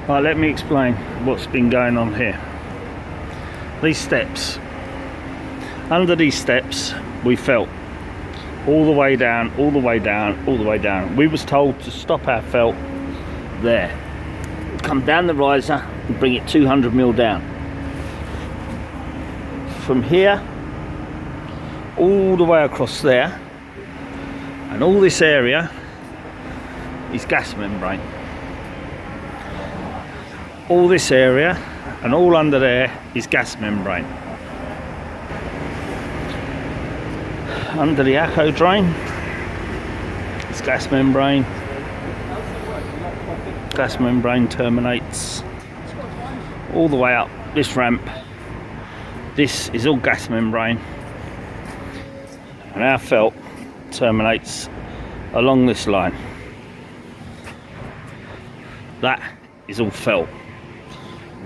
Right, let me explain what's been going on here. These steps, under these steps we felt all the way down, all the way down, all the way down. We was told to stop our felt there, come down the riser and bring it 200 mil down. From here all the way across there, and all this area is gas membrane. All this area and all under there is gas membrane. Under the echo drain is gas membrane. Gas membrane terminates all the way up this ramp. This is all gas membrane, and our felt terminates along this line. That is all felt.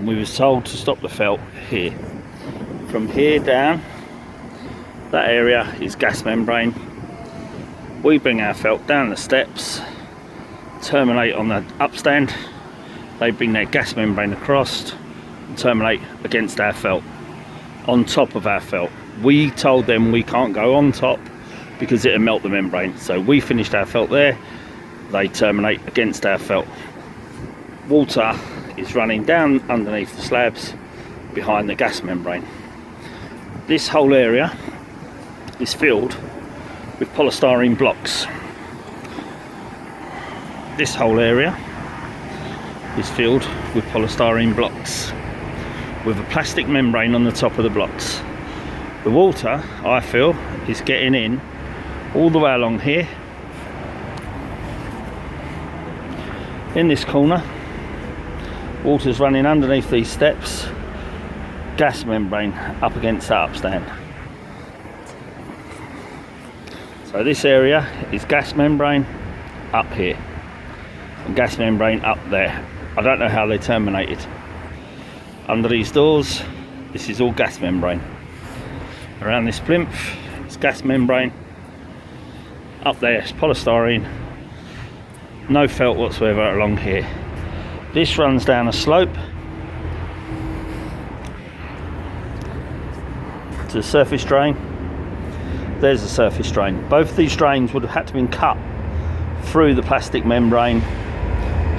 We was told to stop the felt here. From here down, that area is gas membrane. We bring our felt down the steps, terminate on the upstand. They bring their gas membrane across and terminate against our felt, on top of our felt. We told them we can't go on top because it'll melt the membrane. So we finished our felt there, they terminate against our felt. Water is running down underneath the slabs behind the gas membrane. This whole area is filled with polystyrene blocks. This whole area is filled with polystyrene blocks with a plastic membrane on the top of the blocks. The water, I feel, is getting in all the way along here. In this corner, water's running underneath these steps, gas membrane up against that upstand. So this area is gas membrane up here and gas membrane up there. I don't know how they terminated. Under these doors, this is all gas membrane. Around this plinth, it's gas membrane. Up there is polystyrene. No felt whatsoever along here. This runs down a slope to the surface drain. There's the surface drain. Both these drains would have had to been cut through the plastic membrane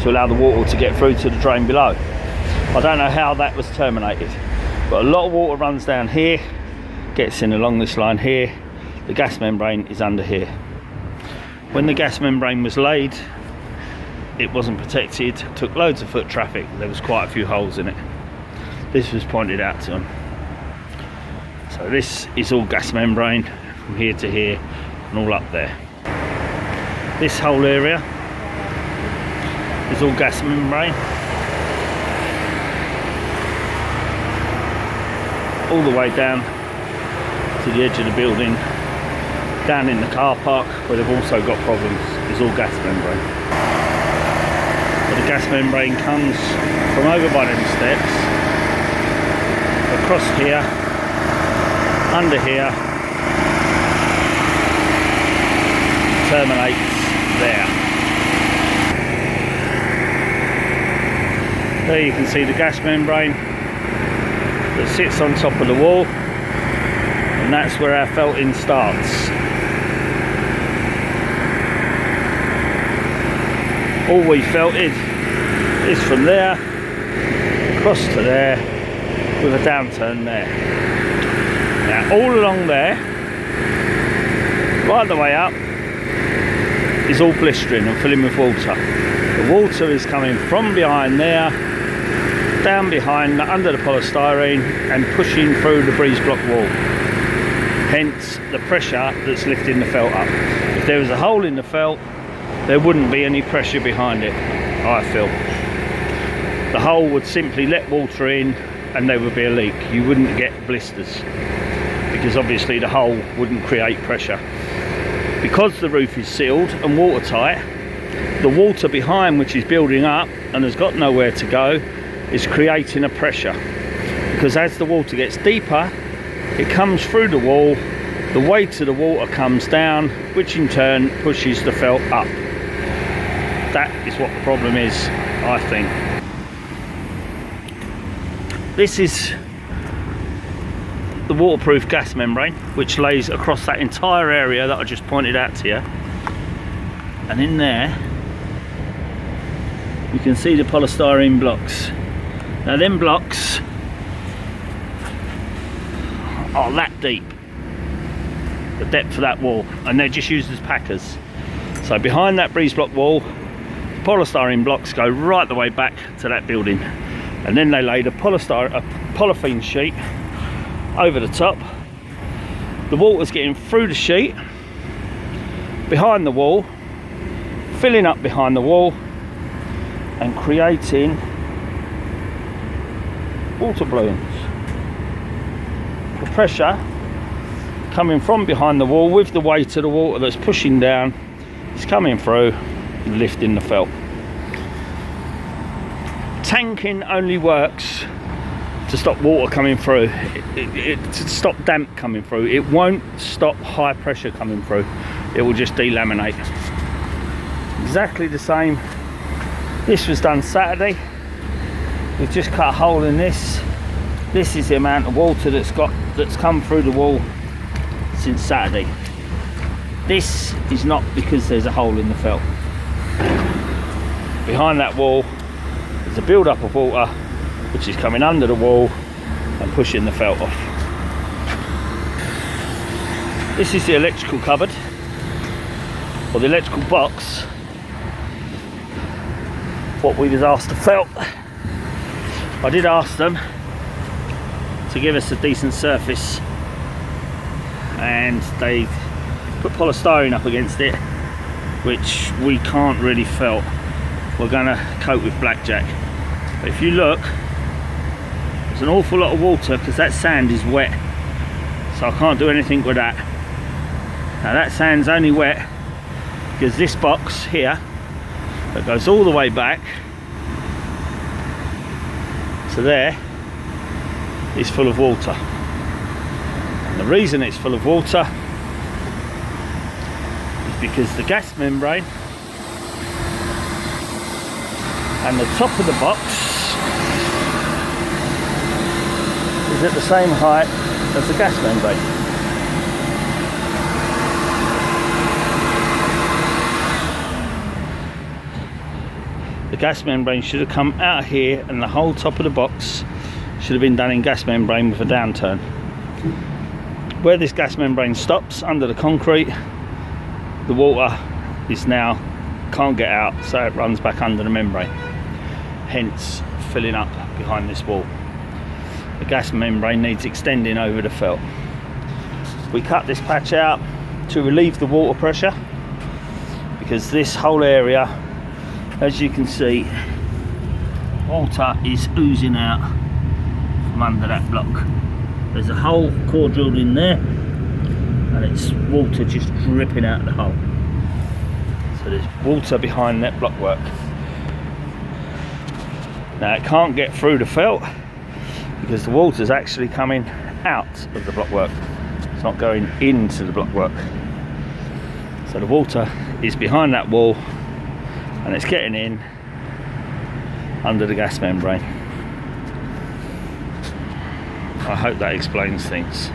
to allow the water to get through to the drain below. I don't know how that was terminated, but a lot of water runs down here, gets in along this line here. The gas membrane is under here. When the gas membrane was laid, it wasn't protected, took loads of foot traffic. There was quite a few holes in it. This was pointed out to them. So this is all gas membrane from here to here and all up there. This whole area is all gas membrane. All the way down to the edge of the building, down in the car park where they've also got problems, is all gas membrane. But the gas membrane comes from over by them steps, across here, under here, terminates there. There you can see the gas membrane that sits on top of the wall, and that's where our felting starts. All we felted is from there across to there with a downturn there. Now all along there, right the way up, is all blistering and filling with water. The water is coming from behind there, down behind under the polystyrene and pushing through the breeze block wall. Hence the pressure that's lifting the felt up. If there was a hole in the felt, there wouldn't be any pressure behind it, I feel. The hole would simply let water in and there would be a leak. You wouldn't get blisters because obviously the hole wouldn't create pressure. Because the roof is sealed and watertight, the water behind, which is building up and has got nowhere to go, is creating a pressure. Because as the water gets deeper, it comes through the wall, the weight of the water comes down, which in turn pushes the felt up. That is what the problem is, I think. This is the waterproof gas membrane, which lays across that entire area that I just pointed out to you. And in there, you can see the polystyrene blocks. Now them blocks are that deep, the depth of that wall, and they're just used as packers. So behind that breeze block wall, the polystyrene blocks go right the way back to that building, and then they laid a polythene sheet over the top. The water's getting through the sheet, behind the wall, filling up behind the wall, and creating water balloons. The pressure coming from behind the wall with the weight of the water that's pushing down is coming through and lifting the felt. Tanking only works to stop water coming through, to stop damp coming through. It won't stop high pressure coming through. It will just delaminate. Exactly the same. This was done Saturday. We've just cut a hole in this. This is the amount of water that's come through the wall since Saturday. This is not because there's a hole in the felt. Behind that wall there's a build up of water which is coming under the wall and pushing the felt off. This is the electrical cupboard, or the electrical box, what we was asked to felt. I did ask them to give us a decent surface, and they put polystyrene up against it, which we can't really felt. We're going to coat with blackjack. But if you look, there's an awful lot of water because that sand is wet, so I can't do anything with that. Now that sand's only wet because this box here that goes all the way back to there is full of water, and the reason it's full of water is because the gas membrane and the top of the box is at the same height as the gas membrane. The gas membrane should have come out here, and the whole top of the box should have been done in gas membrane with a downturn. Where this gas membrane stops under the concrete, the water is now can't get out, so it runs back under the membrane, hence filling up behind this wall. The gas membrane needs extending over the felt. We cut this patch out to relieve the water pressure, because this whole area, as you can see, water is oozing out from under that block. There's a hole core drilled in there, and it's water just dripping out of the hole. So there's water behind that blockwork. Now it can't get through the felt because the water's actually coming out of the blockwork. It's not going into the blockwork. So the water is behind that wall, and it's getting in under the gas membrane. I hope that explains things.